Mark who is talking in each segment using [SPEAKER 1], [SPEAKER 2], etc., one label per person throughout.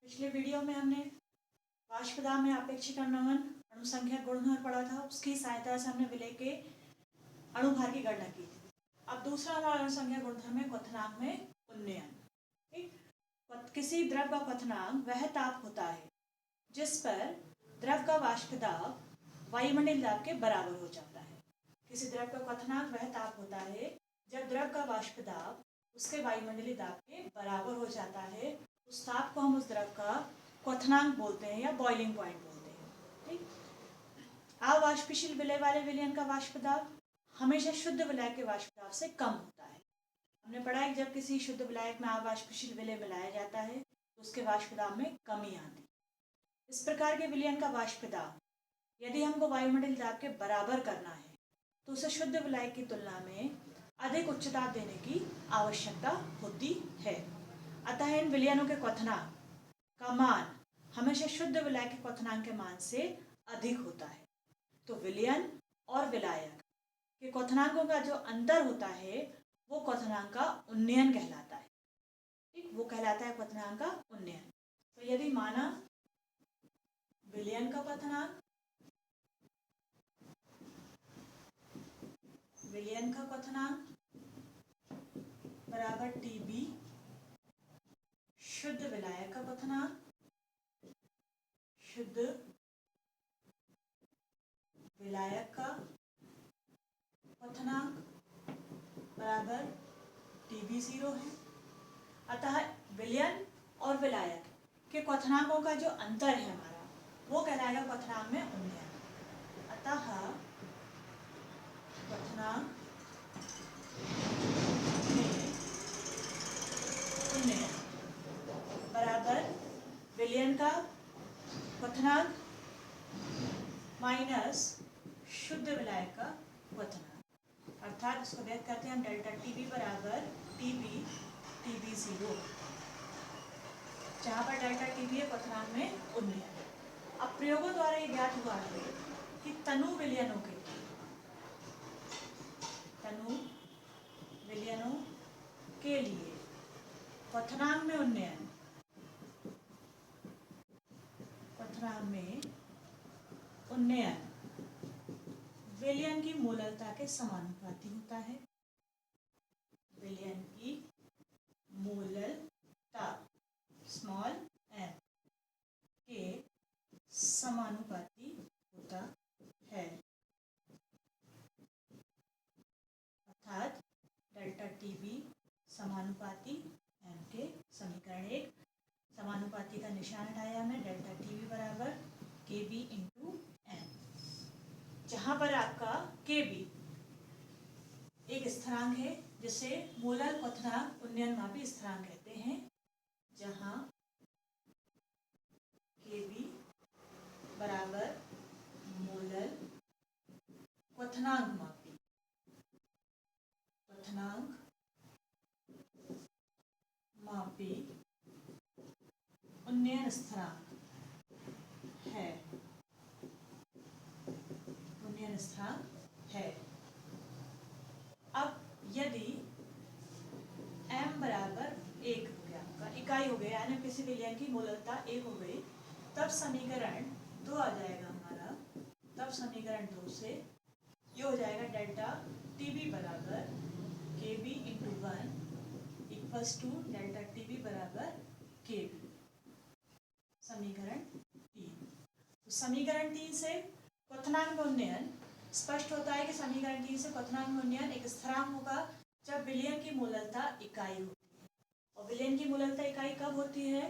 [SPEAKER 1] पिछले वीडियो में हमने वाष्प दाब में आपेक्षिक अवनमन अणुसंख्या गुणधर्म पढ़ा था। उसकी सहायता से हमने विलय के अणुभार की गणना की थी। अब दूसरा हमारा अणुसंख्या गुणधर्म है क्वथनांक में उन्नयन। ठीक, किसी द्रव का क्वथनांक वह ताप होता है जिस पर द्रव का वाष्प दाब वायुमंडलीय दाब के बराबर हो जाता है। किसी द्रव का क्वथनांक वह ताप होता है जब द्रव का वाष्प दाब उसके वायुमंडलीय दाब के बराबर हो जाता है। उस ताप को हम उस द्रव का क्वथनांक बोलते हैं या बॉइलिंग पॉइंट बोलते हैं। ठीक, अवाष्पशील विलय वाले विलयन का वाष्प दाब हमेशा शुद्ध विलायक के वाष्प दाब से कम होता है। हमने पढ़ा है कि जब किसी शुद्ध विलायक में अवाष्पशील विलय मिलाया जाता है तो उसके वाष्प दाब में कमी आती है। इस प्रकार के विलयन का वाष्प दाब यदि हमको वायुमंडलीय दाब के बराबर करना है तो उसे शुद्ध विलायक की तुलना में अधिक उच्च दाब देने की आवश्यकता होती है। अतः इन विलयनों के क्वथनांक का मान हमेशा शुद्ध विलायक के क्वथनांक के मान से अधिक होता है। तो विलयन और विलायक के क्वथनांकों का जो अंतर होता है वो क्वथनांक का उन्नयन कहलाता है। ठीक, वो कहलाता है क्वथनांक का उन्नयन। तो यदि माना विलयन का क्वथनांक बराबर Tb, शुद्ध विलायक का क्वथनांक बराबर Tb0 है। अतः विलयन और विलायक के क्वथनांकों का जो अंतर है हमारा वो कहलाएगा क्वथनांक में उन्नयन। अतः क्वथनांक में उन्नयन बराबर विलयन का क्वथनांक माइनस शुद्ध विलायक का क्वथनांक। अर्थात इसको व्यक्त करते हैं हम डेल्टा Tb बराबर Tb0, जहाँ पर डेल्टा Tb है क्वथनांक में उन्नयन। अब प्रयोगों द्वारा ये ज्ञात हुआ है कि तनु विलयनों के लिए क्वथनांक में उन्नयन विलयन की मोलरता के समानुपाती होता है। विलयन की मोलरता स्मॉल m के समानुपाती होता है। अर्थात डेल्टा Tb समानुपाती m के। समीकरण 1 समानुपाती का निशान हटाया हमने, डेल्टा Tb बराबर Kb इंटू m, जहाँ पर आपका Kb एक स्थिरांक है जिसे मोलर क्वथनांक उन्नयन मापी स्थिरांक कहते हैं। जहाँ Kb बराबर मोलर क्वथनांक मापी उन्नयन स्थिरांक है। अब यदि m बराबर 1 हो गया, आपका इकाई हो गया, यानी किसी विलयन की मोलरता 1 हो गई, तब समीकरण 2 आ जाएगा हमारा। तब समीकरण 2 से ये हो जाएगा डेल्टा Tb बराबर Kb into 1 equals to delta Tb बराबर Kb। समीकरण 3। तो समीकरण 3 से क्वथनांक में उन्नयन स्पष्ट होता है कि समीकरण 3 से क्वथनांक में उन्नयन एक स्थिरांक होगा जब विलयन की मोलरता इकाई होती है। और विलयन की मोलरता इकाई कब होती है?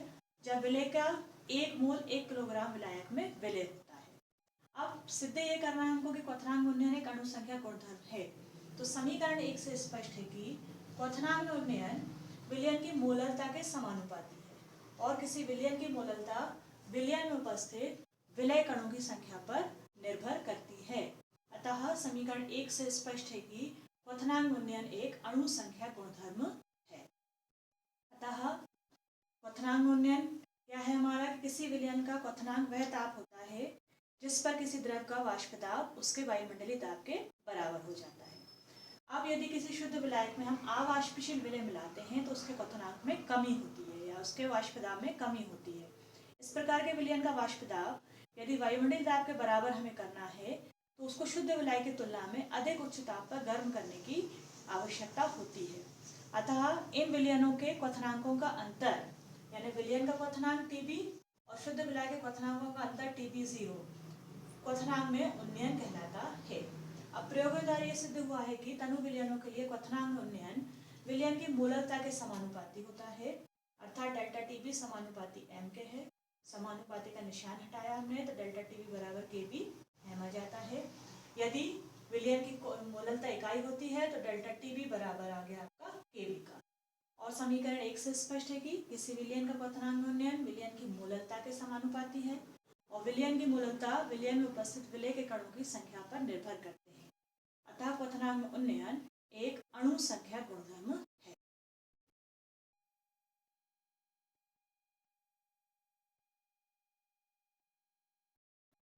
[SPEAKER 1] जब विलय का 1 मोल 1 किलोग्राम विलायक में विलय होता है। अब सिद्ध ये करना है हमको कि क्वथनांक में उन्नयन एक अणुसंख्या गुणधर्म है। तो समीकरण 1 से स्पष्ट है कि क्वथनांक में उन्नयन विलयन की मोलरता के समानुपाती है और किसी विलयन की मोलरता विलयन में उपस्थित विलय कणों की संख्या पर निर्भर करती है। अतः समीकरण 1 से स्पष्ट है कि क्वथनांक में उन्नयन एक अणुसंख्या गुणधर्म है। अतः क्वथनांक में उन्नयन क्या है हमारा? किसी विलयन का क्वथनांक वह ताप होता है जिस पर किसी द्रव का वाष्प दाब उसके वायुमंडलीय दाब के बराबर हो जाता है। अब यदि किसी शुद्ध विलायक में हम अवाष्पशील विलय मिलाते हैं तो उसके क्वथनांक में कमी होती है या उसके वाष्प दाब में कमी होती है। इस प्रकार के विलयन का वाष्प दाब यदि वायुमंडलीय दाब के बराबर हमें करना है तो उसको शुद्ध विलाय की तुलना में अधिक उच्च ताप पर गर्म करने की आवश्यकता होती है। अतः इन विलयनों के क्वथनांकों का अंतर यानी विलयन का क्वथनांक Tb और शुद्ध विलाय के क्वथनांकों का अंतर Tb0 क्वथनांक में उन्नयन कहलाता है। अब प्रयोग द्वारा यह सिद्ध हुआ है कि तनु विलयनों के लिए क्वथनांक उन्नयन विलयन की मूलकता के समानुपाती होता है, अर्थात डेल्टा Tb समानुपाती m के है। समानुपाती का निशान हटाया हमने तो डेल्टा Tb बराबर Kb m आ जाता है। यदि विलयन की मूलकता इकाई होती है तो डेल्टा Tb बराबर आ गया आपका Kb का। और समीकरण 1 से स्पष्ट है कि किसी विलयन का क्वथनांक उन्नयन विलयन की मूलकता के समानुपाती है और विलयन की मूलकता विलयन में उपस्थित विलय के कणों की संख्या पर निर्भर करते हैं। अतः क्वथनांक उन्नयन एक अणु संख्या गुणधर्म